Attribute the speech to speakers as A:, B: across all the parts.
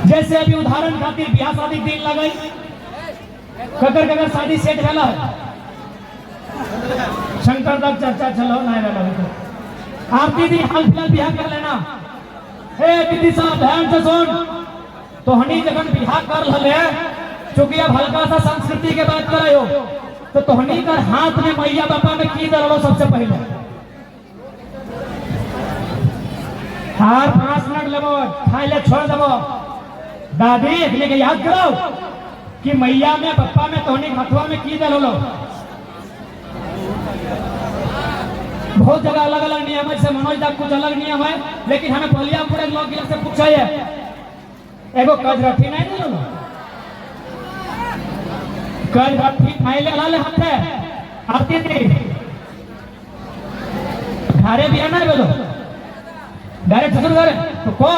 A: जैसे अभी उदाहरण खातिर ब्याह शादी दिन लगई, ककर ककर शादी सेट भेला है, शंकर तक चर्चा चलो नहीं रहना। आरती दी हाल फिलहाल ब्याह कर लेना। हे दीदी साहब ध्यान से सुन, तोहनी जगन ब्याह कर लले, चूंकि अब हल्का सा संस्कृति के बात करायो, तो तोहनी कर हाथ में मैया बापा में की दलो सबसे पहले हार 5 मिनट लेबो, खाई ले छोड़ देबो। दादी लेके याद करो कि मैया में पप्पा में तोहनी हथुआ में की दलो। बहुत जगह अलग अलग नियम है, मनोज दा कुछ अलग नियम है, लेकिन हमें बलियापुर लोग से पूछा है एगो कजरठी नहीं दिलो, कजरठी नहीं ले लाले हाथे आरती दी घरे भी ना बोलो डायरेक्ट ससुर घरे तो को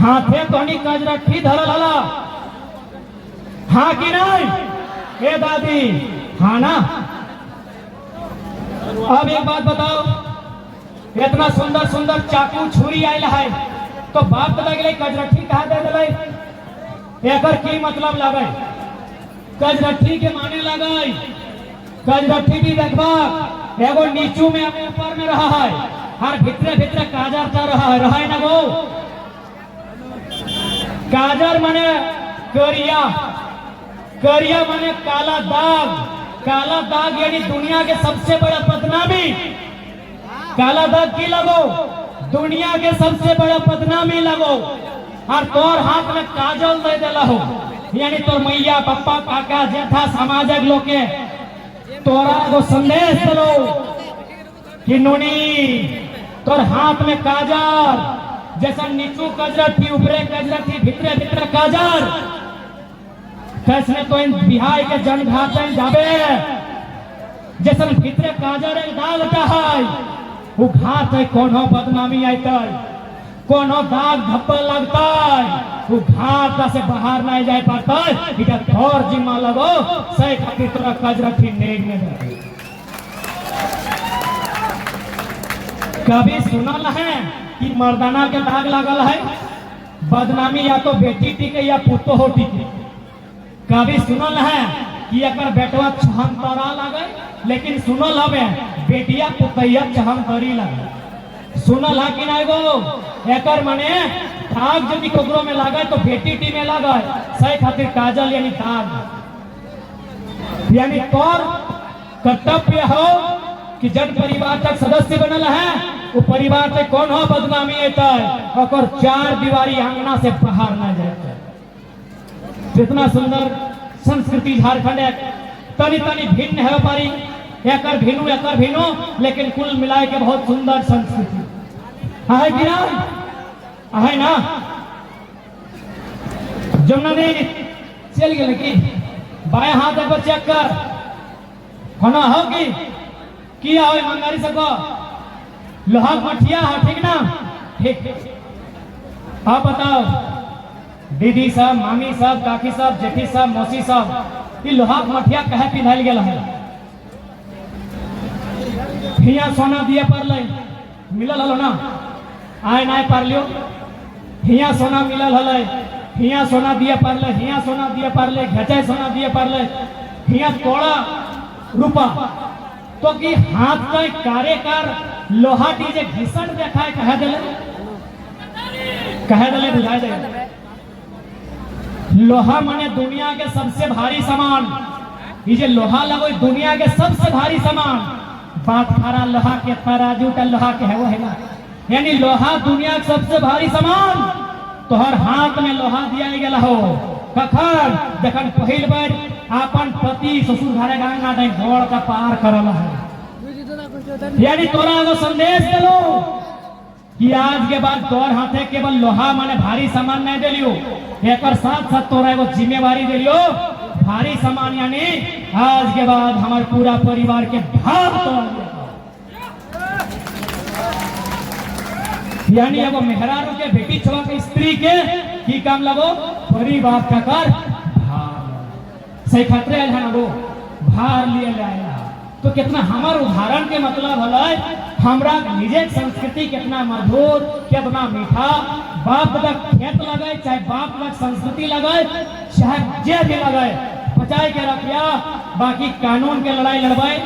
A: हाथे तोनी कजरठी धरल हला, हाँ कि नहीं ए दादी, हाँ ना। अब एक बात बताओ, इतना सुंदर सुंदर चाकू छुरी आयल है, तो बाप लगे कजरठी कहा दे दिले, एकर की मतलब लगे, कजरठी के माने लगे, कजरठी भी देखबा एगो नीचू में ऊपर में रहा है, हर भितरे भितरे काजर चल रहा है ना वो काजर माने करिया, करिया माने काला दाग, काला दाग यानी दुनिया के सबसे बड़ा बदनामी, काला दाग की लगो दुनिया के सबसे बड़ा बदनामी लगो। और तोर हाथ में काजल दे देला हो, यानी तोर मैया पप्पा काका जेठा सामाजिक लोग के तोरा को संदेश दलो कि नोनी तोर हाथ में काजर, जैसा नीचू कजरठी ऊपरे कजरठी भितरे भितरे काजर, कैसे तो इन बिहार के जनघाट जाबे जैसे भितरे काजर दाग है वो घाट है, कोनो बदनामी आते, कोनो दाग धब्बा लगता है, वो घाट से बाहर नहीं जाए पाता, इधर थोर जिम्मा लगो सही खातिर तोरा कजरठी नेग में। कभी सुनल है कि मर्दाना के दाग लगल है, बदनामी या तो बेटी टिके या पुतो हो टिके। कभी सुनल है कि अगर बेटवा छहनतरा लगे, लेकिन सुनल हवे बेटिया पुतैया छहनतरी लगे। सुनल है कि नहीं गो एकर माने दाग यदि कोकरो में लगे तो बेटी टी में लगे, सही खातिर काजल यानी दाग, यानी तोर कर्तव्य हो कि जब परिवार तक सदस्य बनल है वो परिवार से कौन हो बदनामी अतै और 4 दीवारी आंगना से बाहर न जाए। जितना सुंदर संस्कृति झारखंड है, तनी तनी भिन्न है पारी, एकर भिनु, लेकिन कुल मिलाए के बहुत सुंदर संस्कृति है कि ना, है ना। जमुना ने चल गए कि बाएं हाथ को चेक कर होना हो कि किया हो ईमानदारी से को लोहा मठिया है, ठीक ना, ठीक। आप बताओ दीदी साहब, मामी साहब, काकी साहब, जेठी साहब, मौसी साहब, ये लोहा मठिया कहे पिन्हल गेल है, हिया सोना दिए परले मिलल हलो ना, आय ना पार लियो, हिया सोना मिलल हले, हिया सोना दिए परले, हिया सोना दिए परले, घचे सोना दिए परले, हिया तोड़ा रूपा, तो कि हाथ का कार्यकार लोहा डीजे घिसन देखाए कहे दले बुझाए दे। लोहा माने दुनिया के सबसे भारी सामान, ये लोहा लगो दुनिया के सबसे भारी सामान, बात खरा लोहा के तराजू का लोहा के है वो है ना, यानी लोहा दुनिया के सबसे भारी सामान, तो हर हाथ में लोहा दिया गया हो कखन जखन पहिल बार अपन पति ससुर घरे गंगा नहीं घोड़ का पार करल है, यानी तोरा को संदेश देलो कि आज के बाद तोर हाथे केवल लोहा माने भारी सामान नहीं दिलियो, एक साथ साथ तोरा को जिम्मेवारी दिलियो भारी सामान, यानी आज के बाद हमारे पूरा परिवार के भाग तोड़, यानी एगो मेहरारू के बेटी छवा के स्त्री के की काम लगो परिवार का कर भार सही खतरे है ना, वो भार लिए लाया। तो कितना हमार उदाहरण के मतलब है हमरा निजे संस्कृति कितना मधुर, कितना मीठा, बाप तक खेत लगाए, चाहे बाप तक संस्कृति लगाए, चाहे जे भी लगाए, बचाए के रखिया। बाकी कानून के लड़ाई लड़वाए।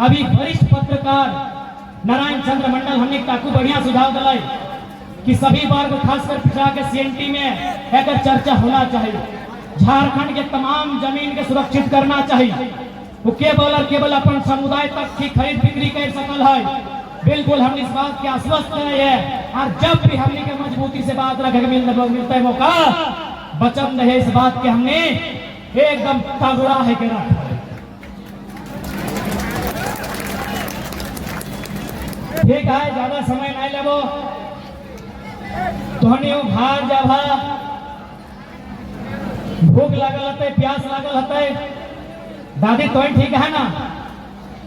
A: अभी वरिष्ठ पत्रकार नारायण चंद्र मंडल हमने काकू बढ़िया सुझाव दिलाए कि सभी बार को खासकर पिछड़ा के सीएनटी में एक चर्चा होना चाहिए। झारखंड के तमाम जमीन के सुरक्षित करना चाहिए। वो केवल अपन समुदाय तक की खरीद बिक्री कर सकल है। बिल्कुल हम इस बात के आश्वस्त है। और जब भी हमने के मजबूती से बात रखे मिलता है मौका, बचन रहे इस बात के हमने एकदम तगड़ा है के रख। ठीक है, ज्यादा समय नहीं लेबो। तोहनी घर जब भूख लगल हते, प्यास लगल हते, दादी तो ठीक है ना,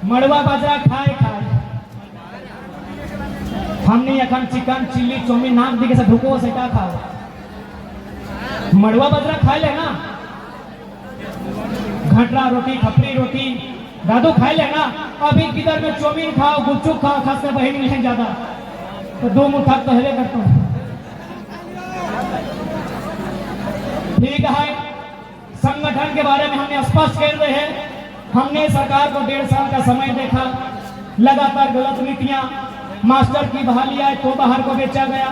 A: मड़ुआ बाजरा खाए हमने अखन चिकन चिल्ली चौमिन नाम दिखे से ढुको से क्या खाओ, मड़ुआ बाजरा खाए ले ना, घटरा रोटी खपरी रोटी दादू खाए ले ना। अभी किधर में चौमिन खाओ, गुपचुप खाओ, खास कर बहन नहीं ज्यादा तो दो मुठा तो हेले करता हूँ। ठीक है, संगठन के बारे में हमने स्पष्ट कर रहे हैं। हमने सरकार को 1.5 साल का समय देखा, लगातार गलत नीतियां, मास्टर की बहाली आई तो बाहर को बेचा गया,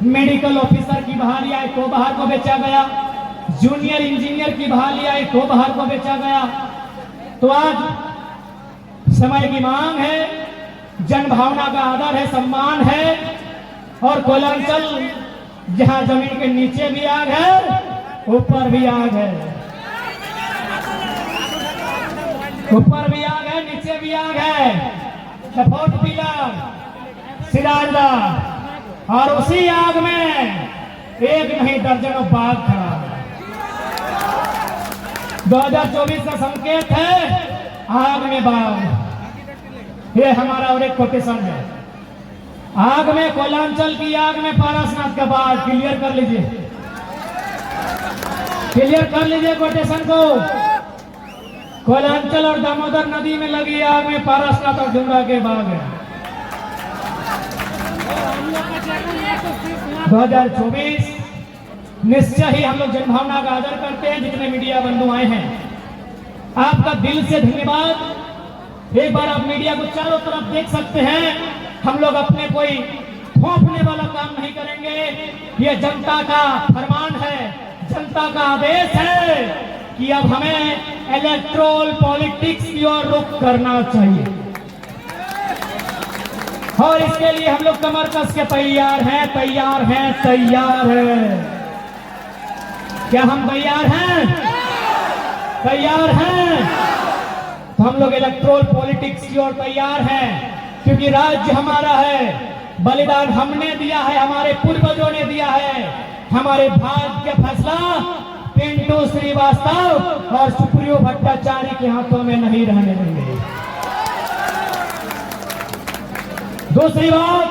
A: मेडिकल ऑफिसर की बहाली आई तो बाहर को बेचा गया, जूनियर इंजीनियर की बहाली आई तो बाहर को बेचा गया। तो आज समय की मांग है, जनभावना का आदर है, सम्मान है। और कोयलांचल जहां जमीन के नीचे भी आग है, ऊपर भी आग है, ऊपर भी आग है, नीचे भी आग है। सपोर्ट पिलर सिराजदार, और उसी आग में एक नहीं दर्जनों बाघ खड़ा है। 2024 का संकेत है आग में बाघ। ये हमारा और एक कोटेशन है, आग में, कोयलांचल की आग में पारसनाथ का बाघ। क्लियर कर लीजिए, क्लियर कर लीजिए कोटेशन को। कोयलांचल और दामोदर नदी में लगी आग में पारसनाथ और डुंगा के बाघ है। 2024 निश्चय ही हम लोग जनभावना का आदर करते हैं। जितने मीडिया बंधु आए हैं, आपका दिल से धन्यवाद। एक बार आप मीडिया को चारों तरफ देख सकते हैं। हम लोग अपने कोई थोपने वाला काम नहीं करेंगे। ये जनता का फरमान है, जनता का आदेश है कि अब हमें इलेक्ट्रोल पॉलिटिक्स की ओर रुख करना चाहिए। और इसके लिए हम लोग कमर कस के तैयार हैं, तैयार हैं, तैयार हैं। क्या हम तैयार हैं? तैयार हैं। तो हम लोग इलेक्ट्रोल पॉलिटिक्स की ओर तैयार हैं, क्योंकि राज्य हमारा है, बलिदान हमने दिया है, हमारे पूर्वजों ने दिया है। हमारे भाग्य का फैसला पिंटू श्रीवास्तव और सुप्रियो भट्टाचार्य के हाथों में नहीं रहने देंगे। दूसरी बात,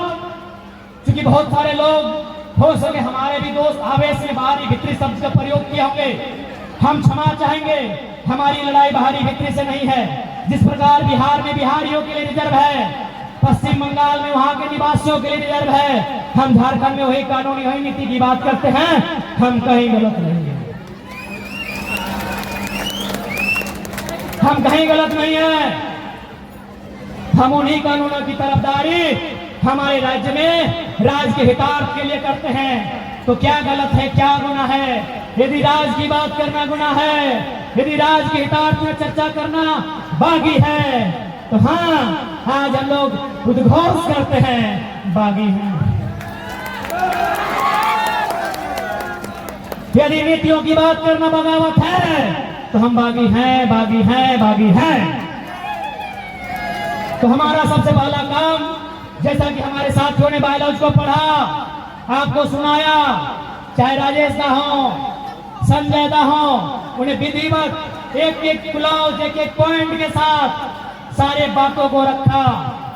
A: क्योंकि बहुत सारे लोग हो सके हमारे भी दोस्त आवेश में बाहरी भीतरी शब्द का प्रयोग किए होंगे, हम क्षमा चाहेंगे। हमारी लड़ाई बाहरी भीतरी से नहीं है। जिस प्रकार बिहार में बिहारियों के लिए रिजर्व है, पश्चिम बंगाल में वहां के निवासियों के लिए रिजर्व है, हम झारखंड में वही कानूनी वही नीति की बात करते हैं। हम कहीं गलत नहीं है, हम कहीं गलत नहीं है। हम उन्हीं कानूनों की तरफदारी हमारे राज्य में राज्य के हितार्थ के लिए करते हैं। तो क्या गलत है, क्या गुनाह है? यदि राज्य की बात करना गुनाह है, यदि राज्य के हितार्थ में चर्चा करना बागी है, तो हाँ, आज हम लोग उद्घोष करते हैं, बागी हैं। यदि नीतियों की बात करना बगावत है, तो हम बागी हैं, बागी हैं, बागी हैं। तो हमारा सबसे पहला काम, जैसा कि हमारे साथियों ने बायोलॉजी को पढ़ा, आपको सुनाया, चाहे राजेश दा हो, संजय दा हो, उन्हें विधिवत एक एक क्लॉज, एक एक पॉइंट के साथ सारे बातों को रखा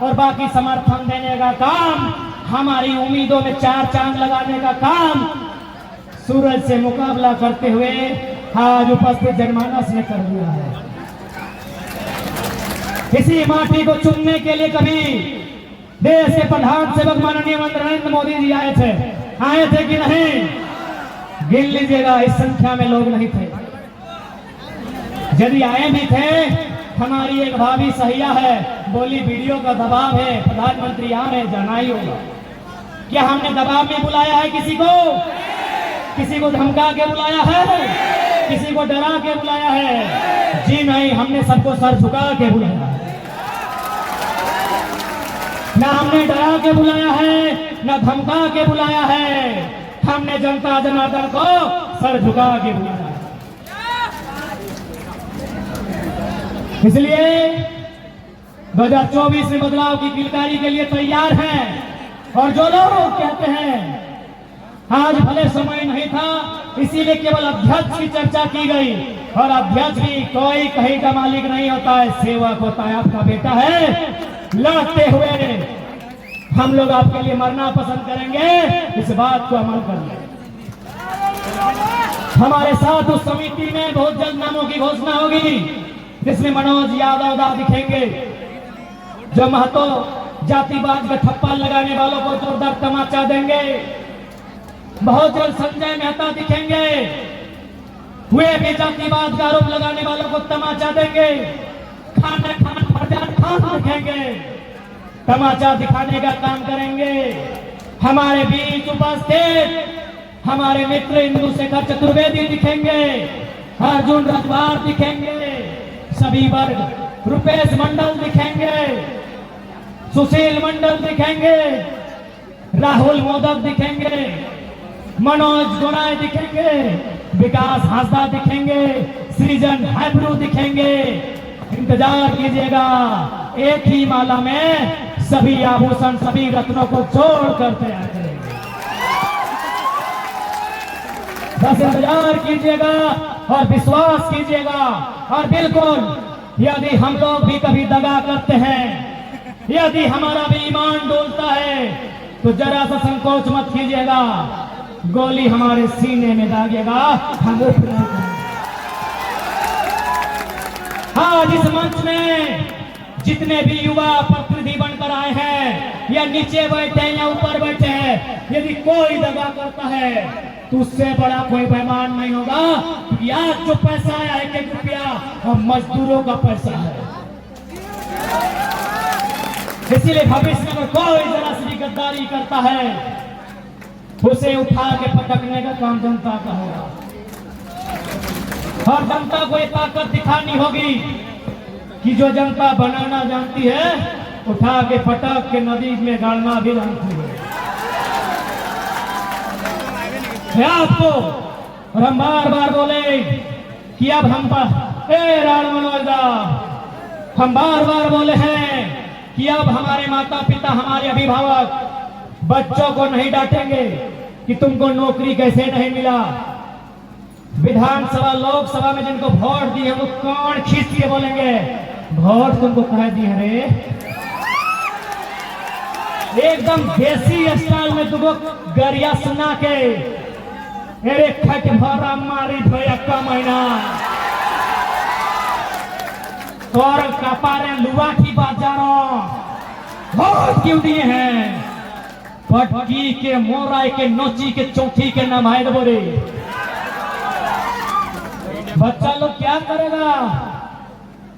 A: और बाकी समर्थन देने का काम, हमारी उम्मीदों में 4 चांद लगाने का काम सूरज से मुकाबला करते हुए आज उपस्थित जनमानस ने कर दिया है। इसी माटी को चुनने के लिए कभी देश के प्रधान सेवक माननीय नरेंद्र मोदी जी आए थे। आए थे कि नहीं? गिन लीजिएगा, इस संख्या में लोग नहीं थे। यदि आए भी थे, हमारी एक भाभी सहिया है, बोली वीडियो का दबाव है, प्रधानमंत्री आ रहे, जाना ही होगा। क्या हमने दबाव में बुलाया है किसी को? किसी को धमका के बुलाया है? किसी को डरा के बुलाया है? जी नहीं, हमने सबको सर झुका के बुलाया है। ना हमने डरा के बुलाया है, ना धमका के बुलाया है, हमने जनता जनार्दन को सर झुका के बुलाया। इसलिए 2024 में बदलाव की किलकारी के लिए तैयार हैं। और जो लोग कहते हैं आज भले समय नहीं था, इसीलिए केवल अध्यक्ष की चर्चा की गई, और अध्यक्ष भी कोई कहीं का मालिक नहीं होता है, सेवक होता है, आपका बेटा है। लड़ते हुए हम लोग आपके लिए मरना पसंद करेंगे, इस बात को अमल करिए। हमारे साथ उस समिति में बहुत जल्द नामों की घोषणा होगी, जिसमें मनोज यादव दा दिखेंगे, जो महतो जातिवाद का ठप्पा लगाने वालों को जोरदार तमाचा देंगे। बहुत जल्द संजय मेहता दिखेंगे, वे भी जातिवाद का आरोप लगाने वालों को तमाचा देंगे। खान दिखेंगे, तमाचा दिखाने का काम करेंगे। हमारे बीच उपस्थित हमारे मित्र इंदुशेखर चतुर्वेदी दिखेंगे, अर्जुन रजवार दिखेंगे, सभी वर्ग, रुपेश मंडल दिखेंगे, सुशील मंडल दिखेंगे, राहुल मोदक दिखेंगे, मनोज गोनाय दिखेंगे, विकास हासदा दिखेंगे, सृजन हैब्रू दिखेंगे। इंतजार कीजिएगा, एक ही माला में सभी आभूषण, सभी रत्नों को जोड़कर तैयार करेंगे। बस इंतजार कीजिएगा और विश्वास कीजिएगा। और बिल्कुल यदि हम लोग भी कभी दगा करते हैं, यदि हमारा भी ईमान डोलता है, तो जरा सा संकोच मत कीजिएगा, गोली हमारे सीने में दागिएगा, हम उठ नहीं करेंगे। आज इस मंच में जितने भी युवा प्रतिनिधि बनकर आए हैं, या नीचे बैठे हैं या ऊपर बैठे हैं, यदि कोई दगा करता है तो उससे बड़ा कोई बेईमान नहीं होगा। आज जो पैसा आया 1-1 रुपया, हम मजदूरों का पैसा है। इसीलिए भविष्य में अगर कोई जरा सी गद्दारी करता है, उसे उठा के पटकने का काम जनता का होगा। और जनता को ये ताकत दिखानी होगी कि जो जनता बनाना जानती है, उठा के पटक के नदी में गाड़ना भी जानती है। आपको और हम बार बार बोले कि अब हम हम बार बार बोले हैं कि अब हमारे माता पिता, हमारे अभिभावक बच्चों को नहीं डांटेंगे कि तुमको नौकरी कैसे नहीं मिला। विधानसभा लोकसभा में जिनको वोट दिए वो कौन खींच के बोलेंगे वोट तुमको कह दिए रे। एकदम देसी स्टाइल में तुमको गरिया सुना के अरे खट भरा मारी भैया का महीना और कपारे लुआ की बात जानो वोट क्यों दिए हैं। पटकी के मोराई के नोची के चौथी के नमायद बोरे बच्चा लोग क्या करेगा।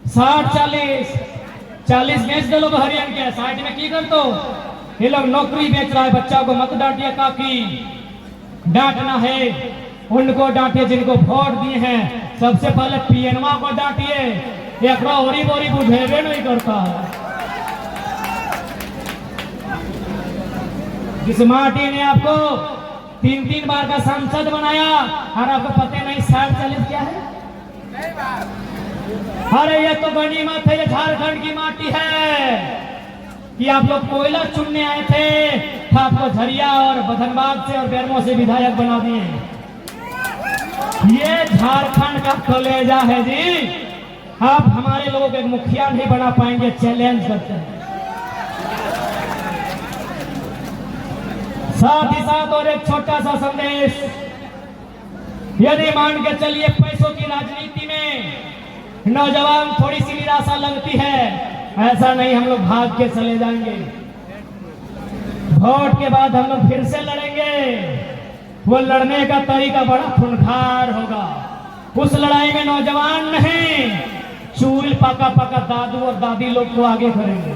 A: 60-40 बेच दे लोग हरियाणा के 60 में की कर तो ये लोग नौकरी बेच रहा है। बच्चा को मत डांटिए काकी, डांटना है उनको डांटिए जिनको वोट दिए हैं। सबसे पहले पीएनवा को डांटिए, एक बोरी बोरी बुझेबे नहीं करता है। जिस माटी ने आपको 3-3 बार का सांसद बनाया और आपको पता नहीं 60-40 क्या है। अरे ये तो गनीमत है, ये झारखंड की माटी है कि आप लोग कोयला चुनने आए थे, आपको झरिया और बधनबाद से और बेरमो से विधायक बना दिए। ये झारखंड का कलेजा है जी। आप हमारे लोगों को एक मुखिया नहीं बना पाएंगे, चैलेंज करते हैं। साथ ही साथ और एक छोटा सा संदेश, यदि मान के चलिए पैसों की राजनीति में नौजवान थोड़ी सी निराशा लगती है, ऐसा नहीं हम लोग भाग के चले जाएंगे। वोट के बाद हम लोग फिर से लड़ेंगे। वो लड़ने का तरीका बड़ा खूंखार होगा। उस लड़ाई में नौजवान नहीं, चूल पाका पाका दादू और दादी लोग को आगे करेंगे।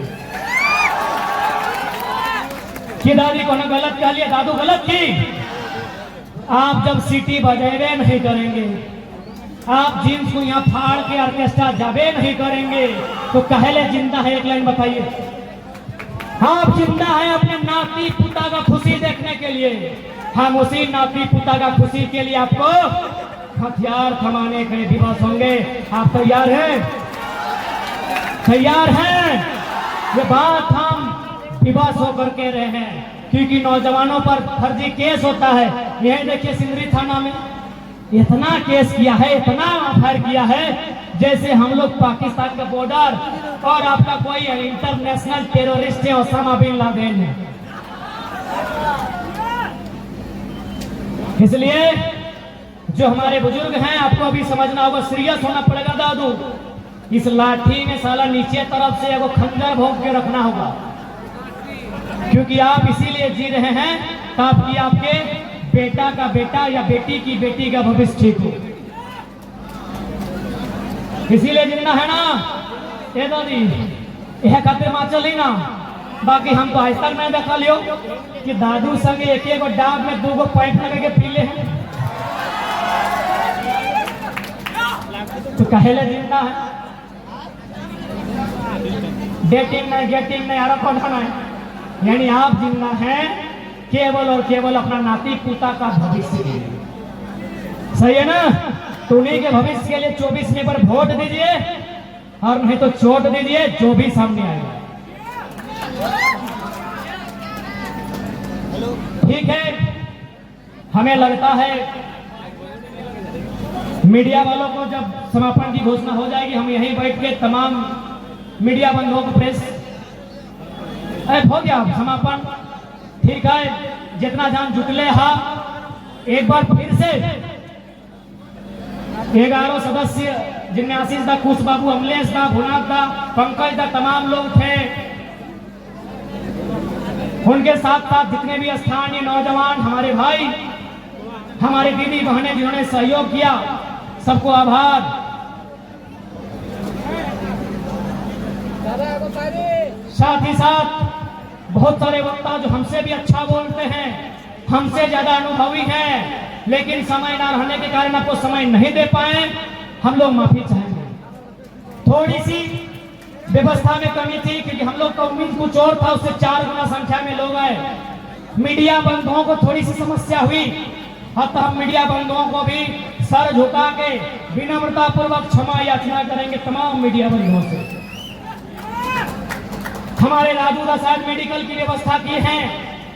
A: कि दादी को ने गलत कह लिया, दादू गलत की। आप जब सीटी बजेबे नहीं करेंगे, आप जींस को यहाँ फाड़ के ऑर्केस्ट्रा जाबे नहीं करेंगे, तो कहले जिंदा है? एक लाइन बताइए। आप जिंदा है अपने नाती पुता का खुशी देखने के लिए। हम उसी नाती पुता का खुशी के लिए आपको हथियार थमाने के लिए दिवस होंगे। आप तैयार हैं? तैयार हैं? ये बात हम दिवस होकर के रहे हैं, क्योंकि नौजवानों पर फर्जी केस होता है। यही देखिए सिंदरी थाना में इतना केस किया है, इतना एफआईआर किया है, जैसे हम लोग पाकिस्तान का बॉर्डर और आपका कोई इंटरनेशनल टेररिस्ट है, ओसामा बिन लादेन है। इसलिए जो हमारे बुजुर्ग हैं, आपको अभी समझना होगा, सीरियस होना पड़ेगा दादू। इस लाठी में साला नीचे तरफ से एगो खंजर भोंक के रखना होगा, क्योंकि आप इसीलिए जी रहे हैं ताकि आपके बेटा का बेटा या बेटी की बेटी का भविष्य ठीक हो। इसीलिए जिंदा है ना ये दादी, यह खातिर माँ चली ना। बाकी हम तो आज तक नहीं देखा लियो कि दादू संग एक एक डाब में 2 पैंट लगे के पीले हैं। तो कहले जिंदा है, डेटिंग नहीं गेटिंग नहीं आरा पढ़ा नहीं, यानी आप जिंदा हैं केवल और केवल अपना नाती पोता का भविष्य के लिए। सही है ना? तो उन्हीं के भविष्य के लिए 24 में पर वोट दीजिए, और नहीं तो चोट दीजिए, जो भी सामने आएगा। ठीक है, हमें लगता है मीडिया वालों को जब समापन की घोषणा हो जाएगी, हम यहीं बैठ के तमाम मीडिया बंधुओं को प्रेस हो गया समापन। ठीक है, जितना जान जुटले हा, एक बार फिर से 11 सदस्य जिनमें आशीष दा, कुश बाबू, अमलेश दा, भुनाथ दा, पंकज दा, तमाम लोग थे। उनके साथ साथ जितने भी स्थानीय नौजवान, हमारे भाई, हमारी दीदी बहनें जिन्होंने सहयोग किया, सबको आभार। साथ ही साथ बहुत सारे वक्ता जो हमसे भी अच्छा बोलते हैं, हमसे ज्यादा अनुभवी हैं, लेकिन समय ना रहने के कारण आपको समय नहीं दे पाए, हम लोग माफी चाहेंगे। थोड़ी सी व्यवस्था में कमी थी, क्योंकि हम लोग का उम्मीद कुछ और था, उससे 4 गुना संख्या में लोग आए। मीडिया बंधुओं को थोड़ी सी समस्या हुई, अतः हम मीडिया बंधुओं को भी सर झुका के विनम्रता पूर्वक क्षमा याचना करेंगे तमाम मीडिया बंधुओं से। हमारे राजू दा साहब मेडिकल की व्यवस्था की है,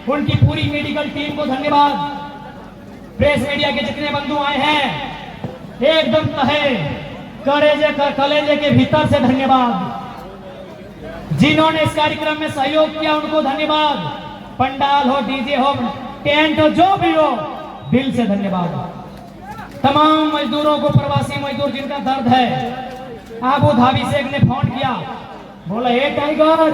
A: उनकी पूरी मेडिकल टीम को धन्यवाद। प्रेस मीडिया के जितने बंधु आए हैं, एकदम तहे कलेजे के भीतर से धन्यवाद। जिन्होंने इस कार्यक्रम में सहयोग किया उनको धन्यवाद। पंडाल हो, डीजे हो, टेंट हो, जो भी हो, दिल से धन्यवाद। तमाम मजदूरों को, प्रवासी मजदूर जिनका दर्द है, आबू धाबी से एक ने फोन किया, बोला ए टाइगर